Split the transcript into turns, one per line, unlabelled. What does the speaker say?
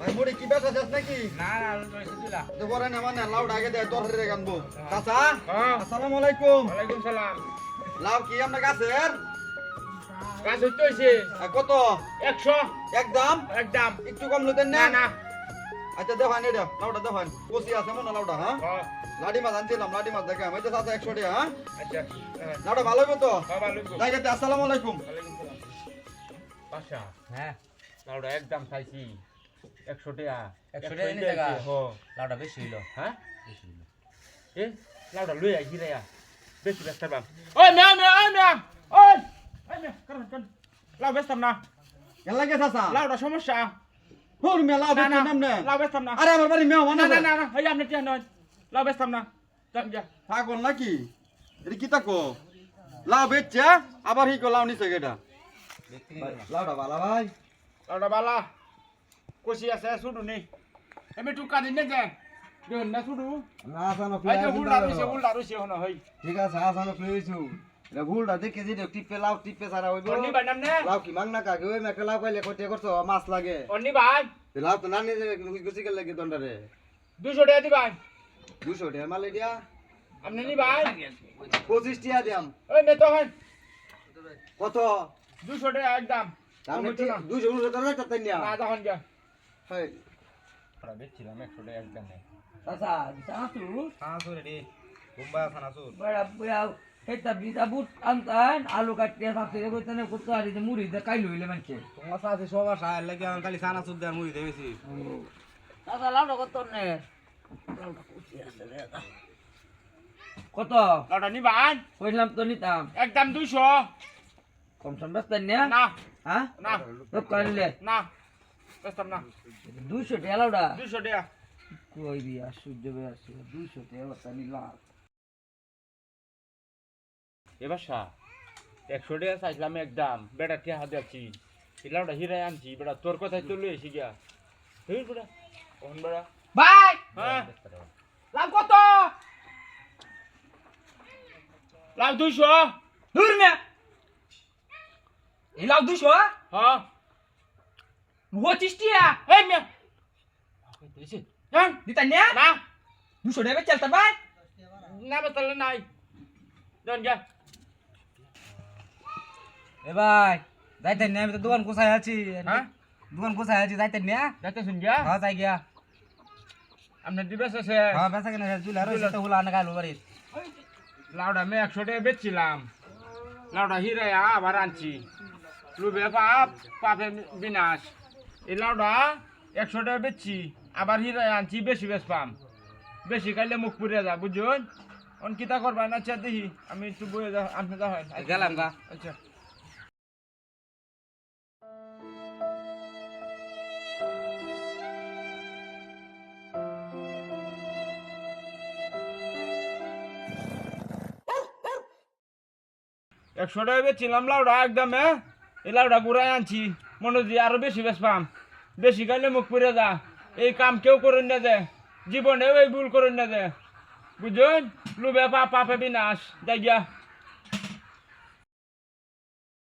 ভাই মুড়ি কি বেচা যাস নাকি
না না লইছি দিলা
তো পরে না মানে লাউ ডাকে দেয় তোর হাতে গানবো চাচা
হ্যাঁ
আসসালামু আলাইকুম
ওয়ালাইকুম সালাম
লাউ কি আপনার গাছের
কাজ হইছে
কত
100
একদম
একদম
একটু কম লইতেন
না
না
না
আচ্ছা দেখেন এটা লাউটা দেখেন কষি আছে মনে লাউটা হ্যাঁ
হ্যাঁ
লাডি মাছ আনছিলাম লাডি মাছ দেখে আমি তো চাচা 100 টাকা হ্যাঁ
আচ্ছা
লাউটা ভালো হইব তো
বাবা লুকু
তাই গেতে আসসালামু আলাইকুম
ওয়ালাইকুম সালাম পাশা হ্যাঁ লাউডা একদম খাইছি 100 টাকা
100 টাকা নিতে গা
হো
লাউটা বেশি হইলো
হ্যাঁ
বেশি হইলো
এ লাউডা লই আই গিরা বেশি ব্যস্ত বাম ওই ম্যাম ওই ম্যাম ওই কারণ লাউ ব্যস্ত না
কেন লাগে চাচা
লাউডা সমস্যা
হুর মে লাউ বেচি নাম না
লাউ ব্যস্ত না
আরে আমার বাড়ি মেও
না
মানে
না না এই আপনি টিয়া নয় লাউ ব্যস্ত না যাম যা
পাগল নাকি এটা কি তাকো লাউ বেচছে আবার হি কো লাউ নিছে গেটা লাউটা ভালো ভাই
লাউডা বালা কষি আছে শুধু নেই এমনি টুকা দিন না দেন না শুধু
না আসানো
এই যে হুলডা রইছে হন হই
ঠিক আছে আসানো প্লেইছু এটা ভুলটা দেখে যে টিপে লাউ টিপে সারা হইব
অন্নি ভাই নাম নে
লাউ কি মাংনা কাকে ওই মেকে লাউ কইলে কইতে করছো মাছ লাগে
অন্নি ভাই
লাউ তো না নিয়ে গুছি গেল লাগে দন্ডারে
200 টাকা দি ভাই
200 টাকা মাল দিয়া
আপনি নি ভাই
25 টাকা দিয়াম
ওই নে তো হন
কত
200 টাকা একদম
আমি 200 টাকা করতে নিয়া
না তখন যা
হই
আমরা বেচছিলাম 100 টাকা একদম নেই
চাচা চাচু
সানাসুর রে বুম্বা সানাসুর
বড়া বড়া হেতা বিটা বুট আনতান আলু কাটতে থাকতে কইতানে কত আর যে মুড়ি দে কাই লইলে মানছে
তোমার সাথে সবার সাথে লাগে আমি খালি সানাসুর দেয়া মুড়ি দেবেছি
চাচা লাউটা কত নে লাউটা কুচি আছে রে কত
লাউডা নি ভাই
কইলাম তো নিতাম
একদম 200
কম সম ব্যস্ত না
না
হ্যাঁ
না
লোক কাইলে
না ব্যস্ত না
200 টাকা লাউটা
200 টাকা
কই দিয়া সূর্য বে আছে 200 টাকা লাউটা নিলাম
এবার সা 100 টাকা চাইলাম একদম বেটা টিয়া দিচ্ছি লাউডা হিরাই আনছি বেটা তোর কথাই তো লই এসে গিয়া হেই বেটা কোন বেটা
ভাই
হ্যাঁ লাভ কত লাভ 200
দূর মে এই লাউ 200
হ্যাঁ
25 টাকা
এই মিয়া কইতেছি হ্যাঁ
দিতা না
না
200 টাকা চলতা ভাই
না বতলে নাই দন যা
এ ভাই যাইতে না আমি তো দোকান কোথায় আছি
হ্যাঁ
দোকান কোথায় আছি যাইতে না
যাতে শুন যা
হ্যাঁ যাই গিয়া
আপনি দিবেশ আছে
হ্যাঁ বেসা কেন চুলা রইছে তো হুলা না গালো বাড়ি
লাউডা আমি 100 টাকা বেচছিলাম লাউডা হিরাই আবার আনছি লুবে পাপ পাপে বিনাশ এই লাউডা 100 টাকা বেচছি আবার হিরাই আনছি বেশি বেশ পাম বেশি খাইলে মুখ পুড়ে যা বুঝুন অন কিতা করবা না আচ্ছা দেখি আমি একটু বয়ে যা আপনি যা হয়
গেলাম গা
আচ্ছা একশো টাকা বেচছিলাম লাউডা একদম এই লাউডা ঘুরাই আনছি মনে দিয়ে আরো বেশি বেশ পাম বেশি খাইলে মুখ পুড়ে যা এই কাম কেউ করেন না দে জীবনেও এই ভুল করেন না দে বুঝুন লুবে পাপে বিনাশ যাই গিয়া